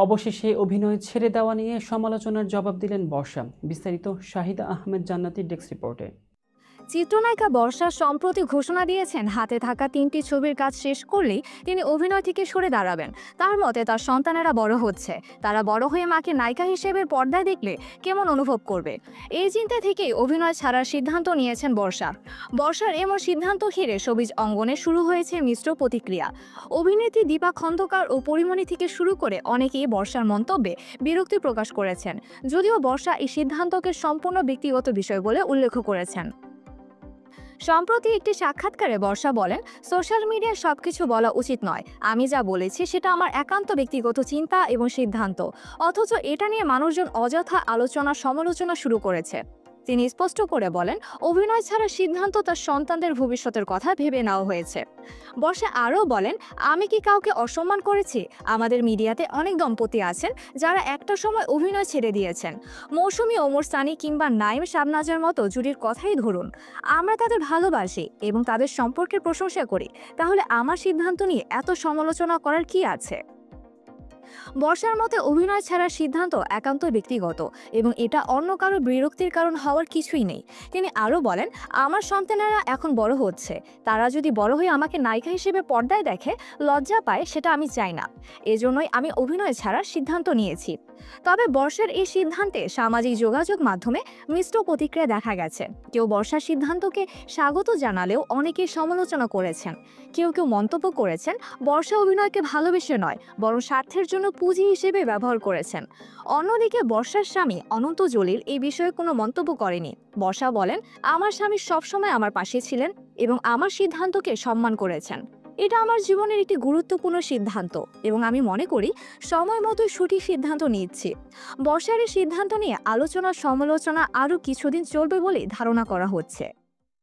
অবশেষে অভিনয় ছেড়ে দেওয়া নিয়ে সমালোচনার জবাব দিলেন বর্ষা। বিস্তারিত শাহিদা আহমেদ জান্নাতীর ডেস্ক রিপোর্টে। চিত্রনায়িকা বর্ষা সম্প্রতি ঘোষণা দিয়েছেন হাতে থাকা 3টি ছবির কাজ শেষ করলেই তিনি অভিনয় থেকে সরে দাঁড়াবেন। তার মতে তার সন্তানেরা বড় হচ্ছে, তারা বড় হয়ে মাকে নায়িকা হিসেবে পর্দায় দেখলে কেমন অনুভব করবে। এই চিন্তা থেকেই অভিনয় ছাড়ার সিদ্ধান্ত নিয়েছেন বর্ষা। বর্ষার এমন সিদ্ধান্ত ঘিরে শোবিজ অঙ্গনে শুরু হয়েছে মিশ্র প্রতিক্রিয়া। অভিনেত্রী দীপা খন্দকার ও পরিমণি থেকে শুরু করে অনেকেই বর্ষার মন্তব্যে বিরক্তি প্রকাশ করেছেন, যদিও বর্ষা এই সিদ্ধান্তকে সম্পূর্ণ ব্যক্তিগত বিষয় বলে উল্লেখ করেছেন। সম্প্রতি একটি সাক্ষাৎকারে বর্ষা বলেন, সোশ্যাল মিডিয়ায় সবকিছু বলা উচিত নয়। আমি যা বলেছি সেটা আমার একান্ত ব্যক্তিগত চিন্তা এবং সিদ্ধান্ত, অথচ এটা নিয়ে মানুষজন অযথা আলোচনা সমালোচনা শুরু করেছে। তিনি স্পষ্ট করে বলেন, অভিনয় ছাড়ার সিদ্ধান্ত তার সন্তানদের ভবিষ্যতের কথা ভেবে নেওয়া হয়েছে। বর্ষা আরও বলেন, আমি কি কাউকে অসম্মান করেছি? আমাদের মিডিয়াতে অনেক দম্পতি আছেন যারা একটা সময় অভিনয় ছেড়ে দিয়েছেন। মৌসুমী, ওমর সানি কিংবা নাইম শাবনাজের মতো জুটির কথাই ধরুন। আমরা তাদের ভালোবাসি এবং তাদের সম্পর্কের প্রশংসা করি, তাহলে আমার সিদ্ধান্ত নিয়ে এত সমালোচনা করার কি আছে? বর্ষার মতে অভিনয় ছাড়ার সিদ্ধান্ত একান্ত ব্যক্তিগত এবং এটা অন্য কারো বিরক্তির কারণ হওয়ার কিছুই নেই। তিনি আরও বলেন, আমার সন্তানেরা এখন বড় হচ্ছে, তারা যদি বড় হয়ে আমাকে নায়িকা হিসেবে পর্দায় দেখে লজ্জা পায়, সেটা আমি চাই না। এজন্যই আমি অভিনয় ছাড়ার সিদ্ধান্ত নিয়েছি। তবে বর্ষার এই সিদ্ধান্তে সামাজিক যোগাযোগ মাধ্যমে মিশ্র প্রতিক্রিয়া দেখা গেছে। কেউ বর্ষার সিদ্ধান্তকে স্বাগত জানালেও অনেকে সমালোচনা করেছেন। কেউ কেউ মন্তব্য করেছেন, বর্ষা অভিনয়কে ভালোবেসে নয় বরং স্বার্থের জন্য পুঁজি হিসেবে ব্যবহার করেছেন। অন্যদিকে বর্ষার স্বামী অনন্ত জলিল এই বিষয়ে কোনো মন্তব্য করেনি। বর্ষা বলেন, আমার স্বামী সবসময় আমার পাশে ছিলেন এবং আমার সিদ্ধান্তকে সম্মান করেছেন। এটা আমার জীবনের একটি গুরুত্বপূর্ণ সিদ্ধান্ত এবং আমি মনে করি সময় মতো সঠিক সিদ্ধান্ত নিচ্ছি। বর্ষার এই সিদ্ধান্ত নিয়ে আলোচনা সমালোচনা আরও কিছুদিন চলবে বলে ধারণা করা হচ্ছে।